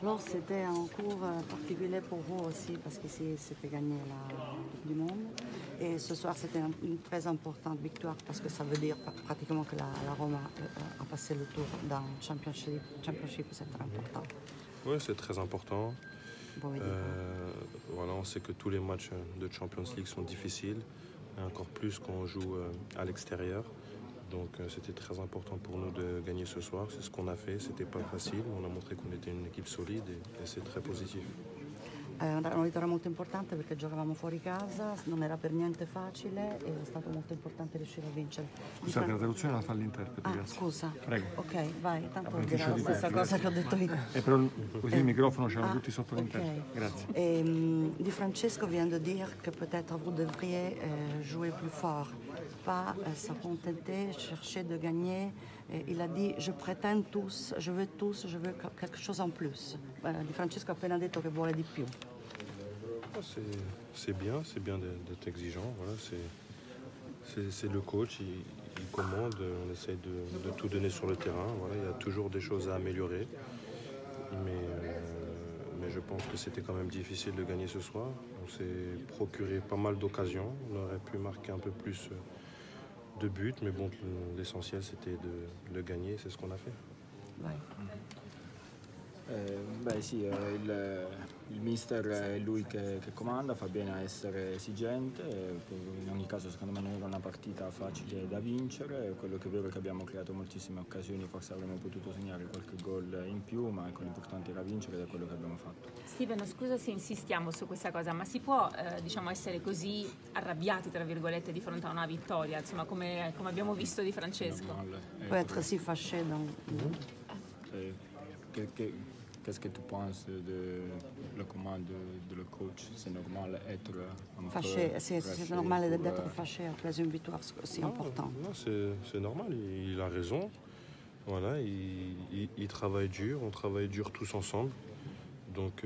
Alors c'était un cours particulier pour vous aussi parce que c'était gagné la Coupe du Monde. Et ce soir c'était une très importante victoire parce que ça veut dire pratiquement que la Roma a passé le tour dans le Championship. Championship c'est très important. Oui, c'est très important. Vous pouvez dire Voilà, on sait que tous les matchs de Champions League sont difficiles, et encore plus quand on joue à l'extérieur. Donc c'était très important pour nous de gagner ce soir. C'est ce qu'on a fait, c'était pas facile. On a montré qu'on était une équipe solide et c'est très positif. Una vittoria molto importante perché giocavamo fuori casa, non era per niente facile e è stato molto importante riuscire a vincere. Scusate, la traduzione la fa l'interprete, Ah, grazie. scusa. Prego. Ok, vai, tanto Beneficio dirà la di stessa te, cosa grazie. che ho detto io. Però così il microfono ce l'hanno tutti sotto l'interprete. Ok. Grazie. Di Francesco vient de dire que peut-être vous devriez jouer plus fort, pas se contenter, chercher de gagner. Il a dit je prétends tous, je veux quelque chose en plus. Di Francesco ha appena detto che vuole di più. C'est bien d'être exigeant. Voilà, c'est le coach, il commande, on essaye de tout donner sur le terrain. Voilà, il y a toujours des choses à améliorer. Mais je pense que c'était quand même difficile de gagner ce soir. On s'est procuré pas mal d'occasions. On aurait pu marquer un peu plus de buts, mais bon, l'essentiel c'était de le gagner, c'est ce qu'on a fait. Vai. Il mister è lui che comanda, fa bene a essere esigente, in ogni caso secondo me non era una partita facile da vincere, quello che è vero è che abbiamo creato moltissime occasioni, forse avremmo potuto segnare qualche gol in più, ma ecco, l'importante era vincere ed è quello che abbiamo fatto. Steven, scusa se insistiamo su questa cosa, ma si può essere così arrabbiati tra virgolette di fronte a una vittoria, insomma come abbiamo visto di Francesco? Peut être si fâché donc. Qu'est-ce que tu penses de la commande de le coach? C'est normal d'être un Fâché, peu c'est normal d'être fâché après une victoire si importante. Non, c'est normal, il a raison. Voilà, il travaille dur, on travaille dur tous ensemble. Donc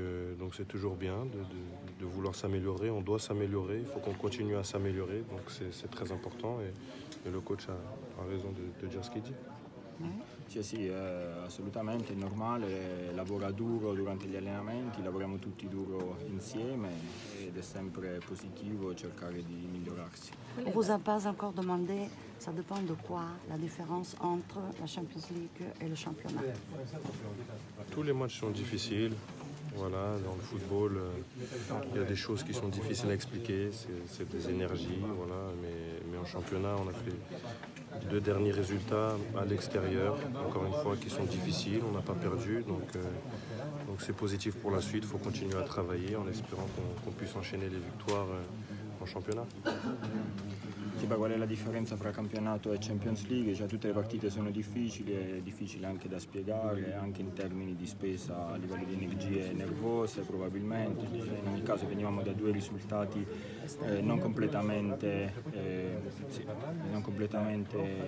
c'est toujours bien de vouloir s'améliorer, on doit s'améliorer, il faut qu'on continue à s'améliorer, donc c'est très important et le coach a raison de dire ce qu'il dit. Sì, assolutamente è normale, lavora duro durante gli allenamenti, lavoriamo tutti duro insieme ed è sempre positivo cercare di migliorarsi. On vous a pas encore demandé, ça dépend de quoi la différence entre la Champions League et le championnat. Tous les matchs sont difficiles. Voilà, dans le football, il y a des choses qui sont difficiles à expliquer, c'est des énergies, voilà, mais en championnat, on a fait 2 derniers résultats à l'extérieur, encore une fois, qui sont difficiles, on n'a pas perdu, donc c'est positif pour la suite, il faut continuer à travailler en espérant qu'on puisse enchaîner les victoires en championnat. Qual è la differenza fra campionato e Champions League? Cioè, tutte le partite sono difficili, è difficile anche da spiegare, anche in termini di spesa a livello di energie nervose probabilmente. In ogni caso venivamo da 2 risultati non completamente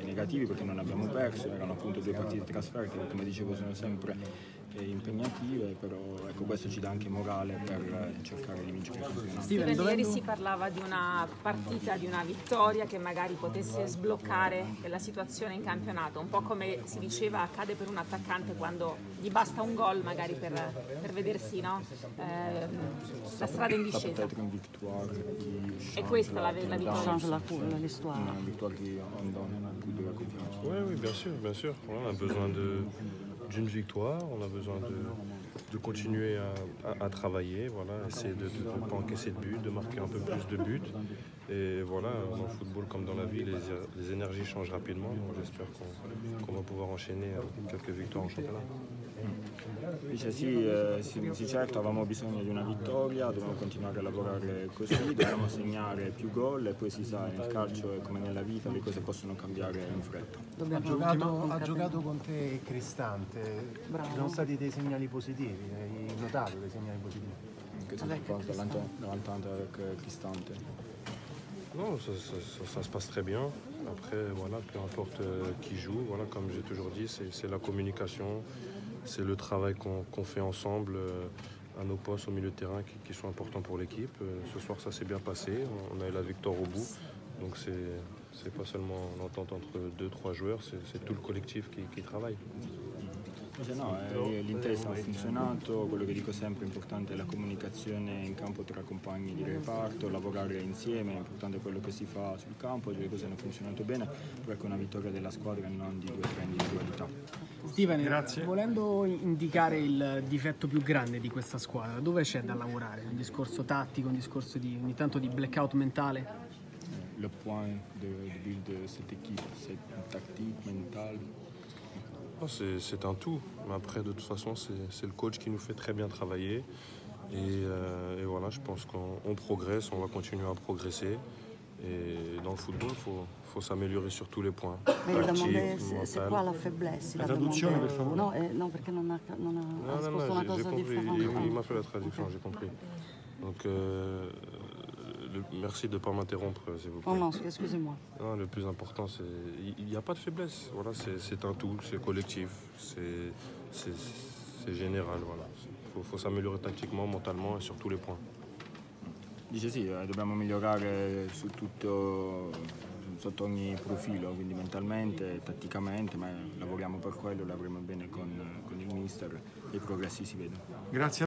negativi perché non abbiamo perso, erano appunto 2 partite trasferte che come dicevo sono sempre impegnative, però ecco, questo ci dà anche morale per cercare di vincere il campionato. Steven, ieri si parlava di una partita, di una vittoria che magari potesse sbloccare la situazione in campionato, un po' come si diceva accade per un attaccante quando gli basta un gol magari per vedersi la strada in discesa. E questa la vittoria. Change l'histoire. Una vittoria qui on donne plus de la confiance. Oui, bien sûr. Voilà, on a besoin d'une victoire, on a besoin de continuer à travailler, voilà, essayer de ne pas encaisser de buts, de marquer un peu plus de buts. Et voilà, dans le football comme dans la vie, les énergies changent rapidement. J'espère qu'on va pouvoir enchaîner quelques victoires en championnat. Dice sì, certo avevamo bisogno di una vittoria, dobbiamo continuare a lavorare così, dobbiamo segnare più gol e poi si sa, nel calcio è come nella vita, le cose possono cambiare in fretta. Ha giocato con te Cristante, ci sono stati dei segnali positivi, hai notato dei segnali positivi? Qu'est-ce que tu penses de l'entente avec Cristante? Non, ça se passe très bien. Après, voilà, peu importe qui joue, voilà, comme j'ai toujours dit, c'est la communication, c'est le travail qu'on fait ensemble à nos postes au milieu de terrain qui sont importants pour l'équipe. Ce soir, ça s'est bien passé, on a eu la victoire au bout. Donc c'est pas seulement l'entente entre 2-3 joueurs, c'est tout le collectif qui travaille. Cioè, no, l'intesa ha funzionato, quello che dico sempre è importante è la comunicazione in campo tra compagni di reparto, lavorare insieme, è importante quello che si fa sul campo, le cose hanno funzionato bene, però è una vittoria della squadra e non di 2 o 3 individualità. Steven, Grazie. volendo indicare il difetto più grande di questa squadra, dove c'è da lavorare? Un discorso tattico, un discorso di ogni tanto di blackout mentale? Le point de build de cette équipe, c'est une tactique mentale. Non, c'est un tout, mais après de toute façon c'est le coach qui nous fait très bien travailler et voilà, je pense qu'on progresse, on va continuer à progresser et dans le football il faut s'améliorer sur tous les points. Mais il Tactique, demandait c'est mental. quoi la faiblesse. Il a traduzione, demandé. per favore. No, non, perché non ha Non, risposto non, una j'ai cosa compris, differente. il m'a fait la traduction, j'ai compris. Donc merci de ne pas m'interrompre s'il vous plaît. Oh non, excusez-moi. Non, le plus important, c'est il n'y a pas de faiblesse. Voilà, c'est un tout, c'est collectif, c'est général. Voilà. Faut s'améliorer tactiquement, mentalement et sur tous les points. Dice sì, dobbiamo migliorare su tutto, sotto ogni profilo, quindi mentalmente, tatticamente, ma lavoriamo per quello, lavoriamo bene con il mister e i progressi si vedono. Grazie.